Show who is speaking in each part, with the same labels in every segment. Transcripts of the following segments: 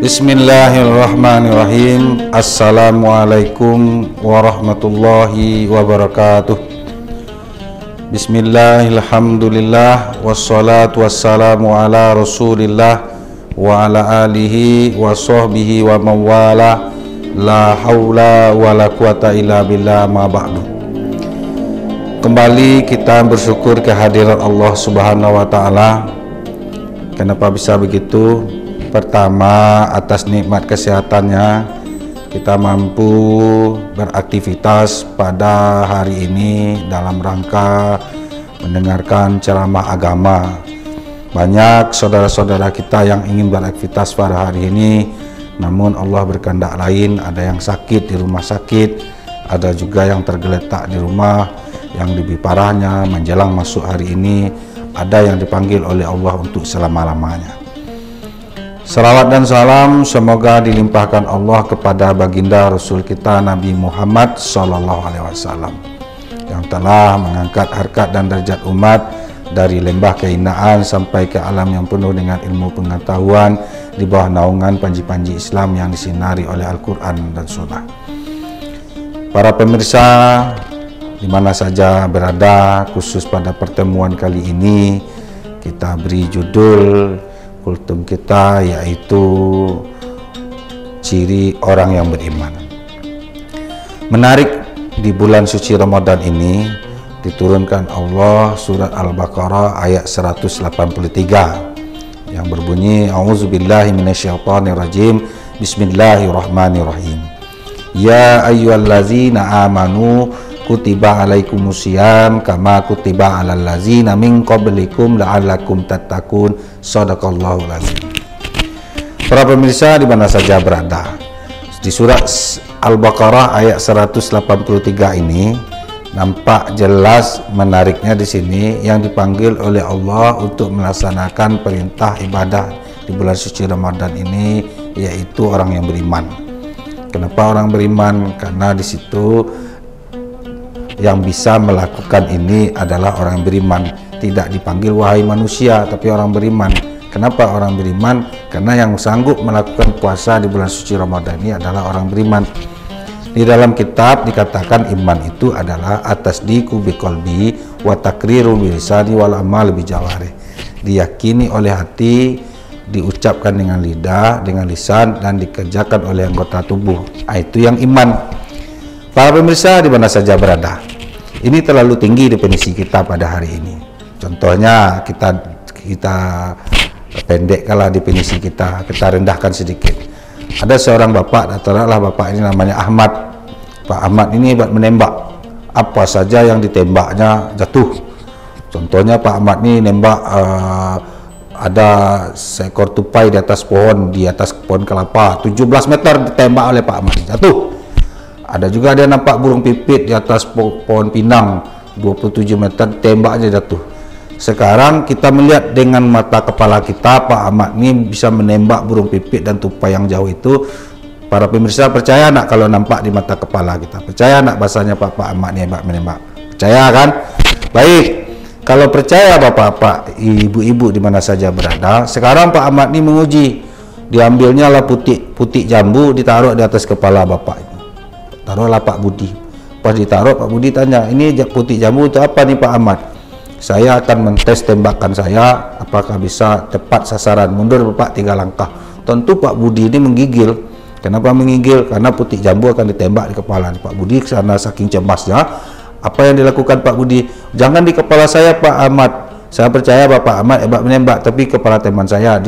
Speaker 1: Bismillahirrahmanirrahim. Assalamualaikum warahmatullahi wabarakatuh. Bismillahirrahmanirrahim. Wassalatu wassalamu ala rasulillah wa ala alihi wa sahbihi wa mawala. La haula wa la quwata illa billah ma ba'du. Kembali kita bersyukur kehadiran Allah Subhanahu wa taala. Kenapa bisa begitu? Pertama, atas nikmat kesehatannya kita mampu beraktivitas pada hari ini dalam rangka mendengarkan ceramah agama. Banyak saudara-saudara kita yang ingin beraktivitas pada hari ini, namun Allah berkehendak lain. Ada yang sakit di rumah sakit, ada juga yang tergeletak di rumah. Yang lebih parahnya menjelang masuk hari ini, ada yang dipanggil oleh Allah untuk selama-lamanya. Salawat dan salam semoga dilimpahkan Allah kepada baginda Rasul kita Nabi Muhammad SAW yang telah mengangkat harkat dan derajat umat dari lembah kehinaan sampai ke alam yang penuh dengan ilmu pengetahuan di bawah naungan panji-panji Islam yang disinari oleh Al-Quran dan Sunnah. Para pemirsa di mana saja berada, khusus pada pertemuan kali ini kita beri judul kultum kita, yaitu ciri orang yang beriman. Menarik, di bulan suci Ramadan ini diturunkan Allah surat Al-Baqarah ayat 183 yang berbunyi, A'udzubillahi minasyaitonirrajim, Bismillahirrahmanirrahim. Ya ayyuhallazina amanu kutiba alaikumusiyam kama kutiba alal ladzina min qablikum la'allakum tattaqun. Shadaqallahul azim. Para pemirsa di mana saja berada, di surat Al-Baqarah ayat 183 ini nampak jelas menariknya di sini yang dipanggil oleh Allah untuk melaksanakan perintah ibadah di bulan suci Ramadan ini, yaitu orang yang beriman. Kenapa orang beriman? Karena di situ yang bisa melakukan ini adalah orang yang beriman. Tidak dipanggil wahai manusia, tapi orang beriman. Kenapa orang beriman? Karena yang sanggup melakukan puasa di bulan suci Ramadan ini adalah orang beriman. Di dalam kitab dikatakan iman itu adalah atasdiqu biqalbi wa takriru bilisani wal amal bijawarih. Diyakini oleh hati, diucapkan dengan lidah, dengan lisan, dan dikerjakan oleh anggota tubuh. Itu yang iman. Para pemirsa di mana saja berada, ini terlalu tinggi definisi kita pada hari ini. Contohnya kita pendekkanlah definisi kita rendahkan sedikit. Ada seorang bapak, datanglah bapak ini namanya Ahmad. Pak Ahmad ini hebat menembak. Apa saja yang ditembaknya jatuh. Contohnya Pak Ahmad ini nembak ada seekor tupai di atas pohon kelapa 17 meter ditembak oleh Pak Ahmad, jatuh. Ada juga dia nampak burung pipit di atas pohon pinang 27 meter, tembaknya jatuh. Sekarang kita melihat dengan mata kepala kita, Pak Ahmad ini bisa menembak burung pipit dan tupai yang jauh itu. Para pemirsa percaya nak kalau nampak di mata kepala kita? Percaya nak bahasanya Pak Ahmad ini hebat menembak? Percaya kan? Baik, kalau percaya bapak-bapak, ibu-ibu di mana saja berada, sekarang Pak Ahmad ini menguji. Diambilnya lah putih jambu, ditaruh di atas kepala bapak. Taruhlah Pak Budi. Pas ditaruh, Pak Budi tanya, ini putih jambu itu apa nih Pak Ahmad? Saya akan mentes tembakan saya apakah bisa tepat sasaran. Mundur Bapak 3 langkah. Tentu Pak Budi ini menggigil. Kenapa menggigil? Karena putih jambu akan ditembak di kepala. Pak Budi karena saking cemasnya, apa yang dilakukan Pak Budi? Jangan di kepala saya Pak Ahmad. Saya percaya Bapak Ahmad hebat menembak, tapi kepala teman saya.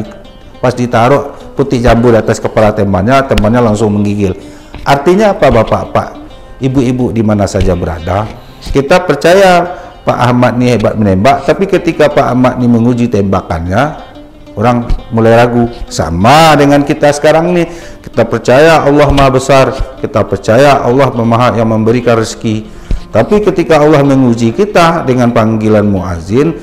Speaker 1: Pas ditaruh putih jambu di atas kepala temannya langsung menggigil. Artinya apa bapak-bapak, ibu-ibu di mana saja berada, kita percaya Pak Ahmad ini hebat menembak, tapi ketika Pak Ahmad ini menguji tembakannya, orang mulai ragu. Sama dengan kita sekarang ini, kita percaya Allah Maha Besar, kita percaya Allah Maha yang memberikan rezeki, tapi ketika Allah menguji kita dengan panggilan muazin,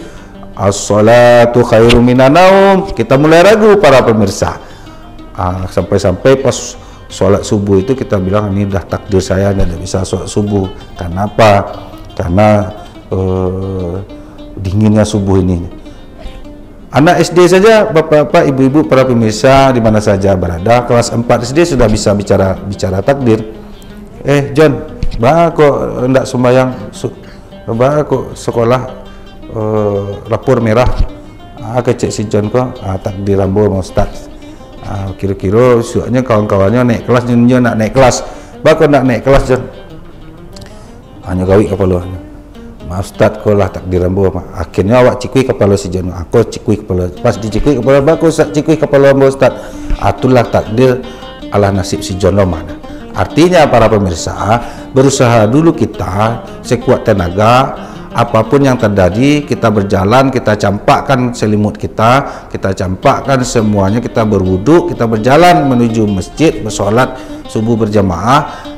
Speaker 1: as-salatu khairum minan naum, kita mulai ragu para pemirsa. Sampai-sampai pas sholat subuh itu kita bilang, ini dah takdir saya tidak bisa sholat subuh. Kenapa? Karena dinginnya subuh ini. Anak SD saja, bapak-bapak, ibu-ibu, para pemirsa di mana saja berada, kelas 4 SD sudah bisa bicara takdir. John, kok hendak sembahyang, kok sekolah rapor merah. Kecek si John kok takdir rambo Ustaz. Kira-kira soalnya kawan-kawannya naik kelas, John nak naik kelas. Kok nak naik kelas, John? Hanya gawi kepala. Ustaz kau lah takdir rambo. Akhirnya awak cikui kepala si John. Aku cikui kepala. Pas dicikui kepala, aku cikui kepala Ustaz. Itulah takdir, Allah nasib si John mana. Artinya para pemirsa, berusaha dulu kita sekuat tenaga. Apapun yang terjadi, kita berjalan, kita campakkan selimut kita campakkan semuanya, kita berwuduk, kita berjalan menuju masjid, bersolat subuh berjamaah.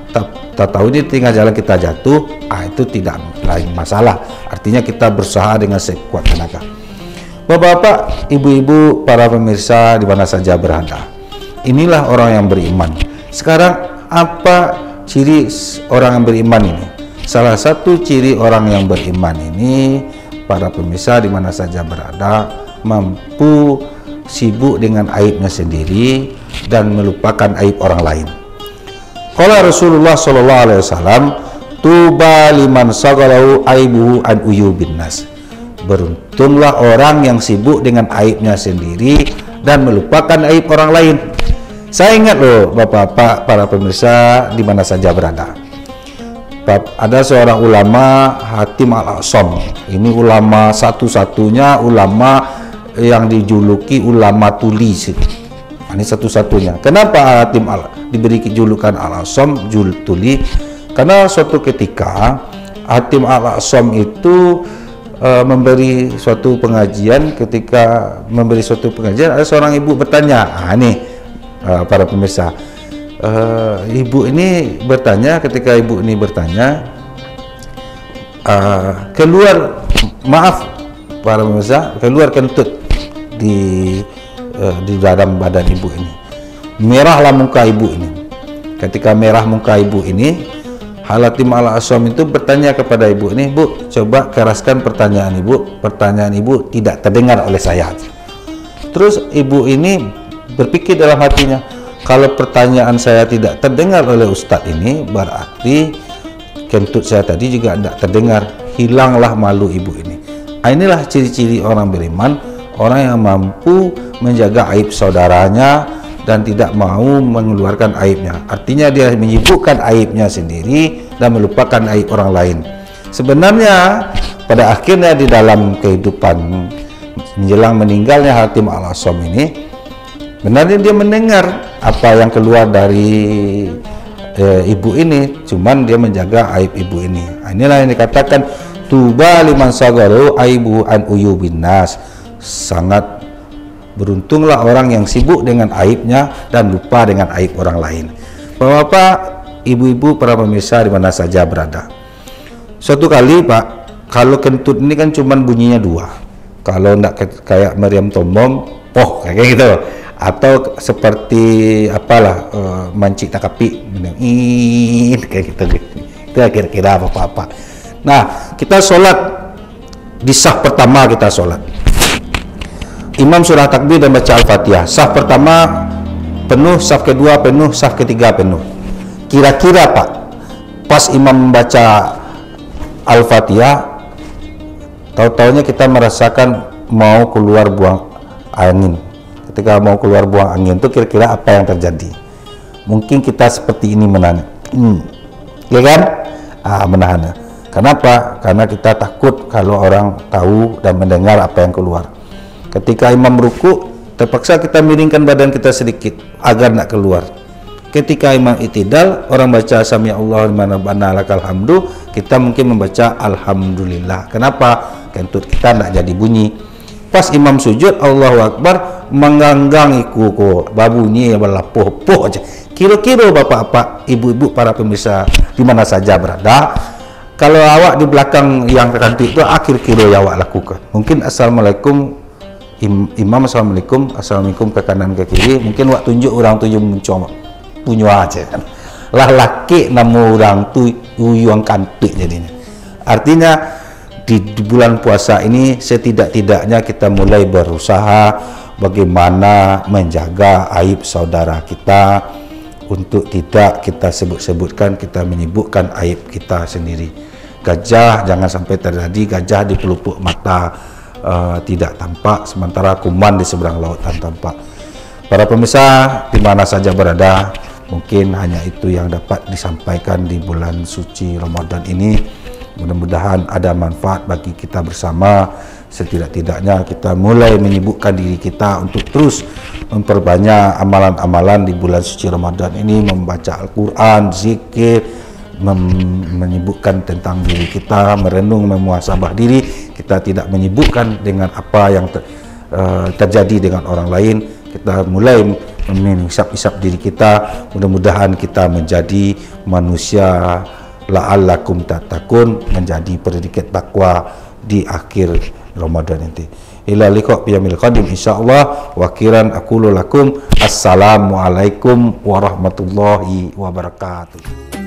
Speaker 1: Tak tahu ini tinggal jalan kita jatuh, itu tidak lain masalah. Artinya kita berusaha dengan sekuat tenaga. Bapak-bapak, ibu-ibu, para pemirsa di mana saja berada, inilah orang yang beriman. Sekarang apa ciri orang yang beriman ini? Salah satu ciri orang yang beriman ini, para pemirsa di mana saja berada, mampu sibuk dengan aibnya sendiri dan melupakan aib orang lain. Qala Rasulullah sallallahu alaihi wasallam, tuba liman sagalau aibuhu an uyubin nas. Beruntunglah orang yang sibuk dengan aibnya sendiri dan melupakan aib orang lain. Saya ingat loh, bapak-bapak, para pemirsa di mana saja berada. Ada seorang ulama, Hatim Al-A'sam. Ini ulama satu-satunya ulama yang dijuluki ulama tuli. Ini satu-satunya. Kenapa Hatim diberi julukan Al-A'sam, tuli? Karena suatu ketika Hatim Al-A'sam itu memberi suatu pengajian. Ketika memberi suatu pengajian, ada seorang ibu bertanya. Para pemirsa, ibu ini bertanya. Ketika ibu ini bertanya, keluar, maaf para pemirsa, keluar kentut di dalam badan ibu ini. Merahlah muka ibu ini. Ketika merah muka ibu ini, Hatim Al-A'sam itu bertanya kepada ibu ini, Bu, coba keraskan pertanyaan ibu. Pertanyaan ibu tidak terdengar oleh saya. Terus ibu ini berpikir dalam hatinya, kalau pertanyaan saya tidak terdengar oleh Ustadz ini, berarti kentut saya tadi juga tidak terdengar. Hilanglah malu ibu ini. Inilah ciri-ciri orang beriman, orang yang mampu menjaga aib saudaranya dan tidak mau mengeluarkan aibnya. Artinya dia menyibukkan aibnya sendiri dan melupakan aib orang lain. Sebenarnya pada akhirnya di dalam kehidupan menjelang meninggalnya Hatim Al-A'sam ini, benarnya dia mendengar apa yang keluar dari ibu ini, cuman dia menjaga aib ibu ini. Inilah yang dikatakan tuba liman sagaru aibu an uyubin nas. Sangat beruntunglah orang yang sibuk dengan aibnya dan lupa dengan aib orang lain. Bapak-bapak, ibu-ibu, para pemirsa di mana saja berada. Suatu kali, Pak, kalau kentut ini kan cuman bunyinya dua. Kalau enggak kayak meriam tombong, kayak gitu. Atau seperti apalah mancik takapi, kayak gitu. Itu kira-kira apa-apa. Nah, kita sholat di saf pertama, kita sholat. Imam surah takbir dan baca Al-Fatihah. Saf pertama penuh, saf kedua penuh, saf ketiga penuh. Kira-kira Pak, pas imam membaca Al-Fatihah, tahu-taunya kita merasakan mau keluar buang angin. Ketika mau keluar buang angin itu kira-kira apa yang terjadi? Mungkin kita seperti ini menahan, ya kan? Menahan. Kenapa? Karena kita takut kalau orang tahu dan mendengar apa yang keluar. Ketika imam ruku, terpaksa kita miringkan badan kita sedikit agar nak keluar. Ketika imam i'tidal, orang baca sami Allahu liman hamidah lakal hamdu, kita mungkin membaca alhamdulillah. Kenapa? Kentut kita tidak jadi bunyi. Pas imam sujud, Allahu Akbar, menganggang iku kok babunyi ya balapoh-poh aja. Kira-kira bapak-bapak, ibu-ibu, para pemirsa di mana saja berada, kalau awak di belakang yang terkantik itu akhir-kira yang awak lakukan. Mungkin assalamualaikum, imam assalamualaikum ke kanan ke kiri, mungkin awak tunjuk orang tujuh muncul punya aja kan. Lah laki namu orang tu uyuang kantik jadinya. Artinya di bulan puasa ini setidak-tidaknya kita mulai berusaha bagaimana menjaga aib saudara kita, untuk tidak kita sebut-sebutkan, kita menyebutkan aib kita sendiri. Gajah jangan sampai terjadi gajah di pelupuk mata tidak tampak, sementara kuman di seberang lautan tampak. Para pemirsa di mana saja berada, mungkin hanya itu yang dapat disampaikan di bulan suci Ramadan ini. Mudah-mudahan ada manfaat bagi kita bersama. Setidak-tidaknya kita mulai menyibukkan diri kita untuk terus memperbanyak amalan-amalan di bulan suci Ramadan ini, membaca Al-Quran, zikir, menyibukkan tentang diri kita, merenung, memuhasabah diri. Kita tidak menyibukkan dengan apa yang terjadi dengan orang lain. Kita mulai menghisap-hisap diri kita. Mudah-mudahan kita menjadi manusia la'allakum tattaqun, menjadi predikat takwa di akhir Ramadan nanti. Ila liqa biyamil qadim insyaallah. Wa akhiran aqulu lakum assalamualaikum warahmatullahi wabarakatuh.